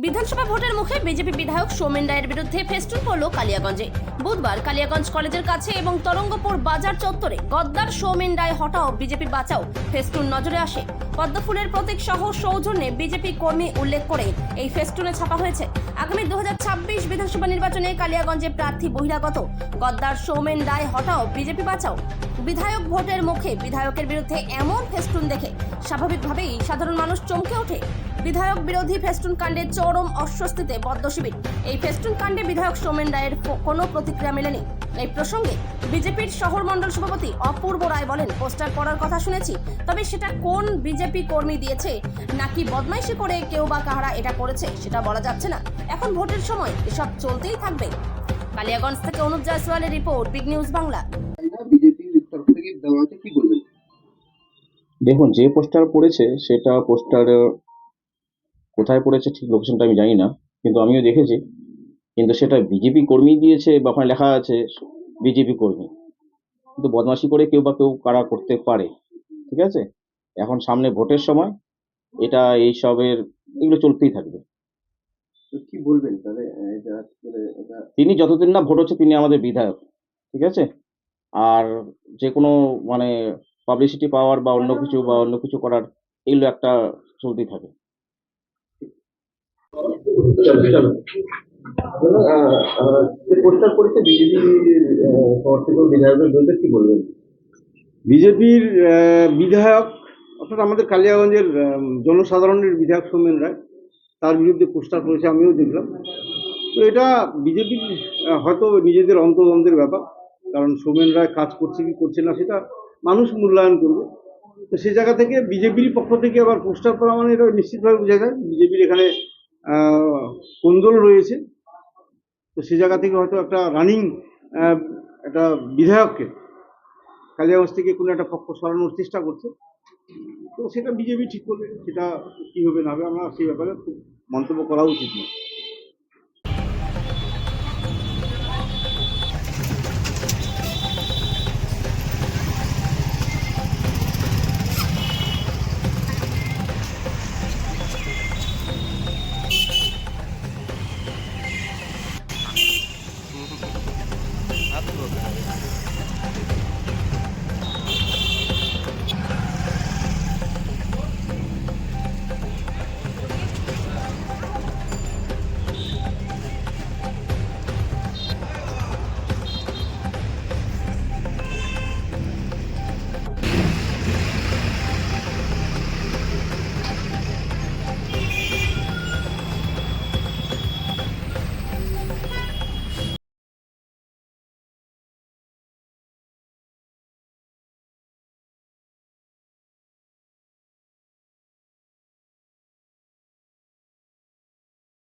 বিধানসভা ভোটের মুখে বিজেপি বিধায়ক সৌমেন রায়ের বিরুদ্ধে ফেস্টুন পড়ল কালিয়াগঞ্জে। বুধবার কালিয়াগঞ্জ কলেজের কাছে এবং তরঙ্গপুর বাজার চত্বরে গদ্দার সৌমেন রায় হটাও বিজেপি বাঁচাও ফেস্টুন নজরে আসে। পদ্মফুলের প্রতীক সহ সৌজন্যে বিজেপি কর্মী উল্লেখ করে এই ফেস্টুনে ছাপা হয়েছে। আগামী 2026 বিধানসভা নির্বাচনে কালিয়াগঞ্জে প্রার্থী বহিরাগত গদ্দার সৌমেন রায় হটাও বিজেপি বাঁচাও। বিধায়ক ভোটের মুখে বিধায়কের বিরুদ্ধে এমন ফেস্টুন দেখে স্বাভাবিকভাবেই সাধারণ মানুষ চমকে ওঠে। বিধায়ক বিরোধী ফেস্টুন কাণ্ডে চরম অস্বস্তিতে বদ্ধ শিবির। এই ফেস্টুন কাণ্ডে বিধায়ক সৌমেন রায়ের কোনো প্রতিক্রিয়া মেলেনি। এই প্রসঙ্গে বিজেপির শহর মণ্ডল সভাপতি অপূর্ব রায় বলেন, পোস্টার পড়ার কথা শুনেছি, তবে সেটা কোন বিজেপি কর্মী দিয়েছে নাকি বদমাইশি করে কেউ বা কাহারা এটা করেছে সেটা বলা যাচ্ছে না। এখন ভোটের সময় এসব চলতেই থাকবে। কালিয়াগঞ্জ থেকে অনুপ জয়সওয়ালের রিপোর্ট, বিগ নিউজ বাংলা। দেখুন, যে পোস্টার পড়েছে সেটা পোস্টার কোথায় পড়েছে ঠিক লোকেশনটা আমি জানি না, কিন্তু আমিও দেখেছি। কিন্তু সেটা বিজেপি কর্মী দিয়েছে বা ওখানে লেখা আছে বিজেপি কর্মী, কিন্তু বদমাশি করে কেউ বা কেউ কারা করতে পারে। ঠিক আছে, এখন সামনে ভোটের সময় এটা এইসবের এগুলো চলতেই থাকবে। কি বলবেন তাহলে? তিনি যতদিন না ভোট হচ্ছে তিনি আমাদের বিধায়ক, ঠিক আছে। আর যে কোনো মানে পাবলিসিটি পাওয়ার বা অন্য কিছু করার এগুলো একটা চলতেই থাকে। পোস্টার করেছে বিজেপি সমর্থিত বিধায়কের বিরুদ্ধে, কি বলবেন? বিজেপির বিধায়ক অর্থাৎ আমাদের কালিয়াগঞ্জের জনসাধারণের বিধায়ক সৌমেন রায়, তার বিরুদ্ধে পোস্টার করেছে, আমিও দেখলাম। তো এটা বিজেপির হয়তো নিজেদের অন্তর্দ্বন্দ্বের ব্যাপার, কারণ সৌমেন রায় কাজ করছে কি করছে না সেটা মানুষ মূল্যায়ন করবে। তো সেই জায়গা থেকে বিজেপির পক্ষ থেকে আবার পোস্টার করা মানে এটা নিশ্চিতভাবে বোঝা যায় বিজেপির এখানে কোন্দল রয়েছে। তো সেই জায়গা থেকে হয়তো একটা রানিং একটা বিধায়ককে কালিয়াগঞ্জ থেকে কোনো একটা পক্ষ সরানোর চেষ্টা করছে। তো সেটা বিজেপি ঠিক করবে, সেটা কী হবে না হবে আমরা সেই ব্যাপারে খুব মন্তব্য করা উচিত নয়।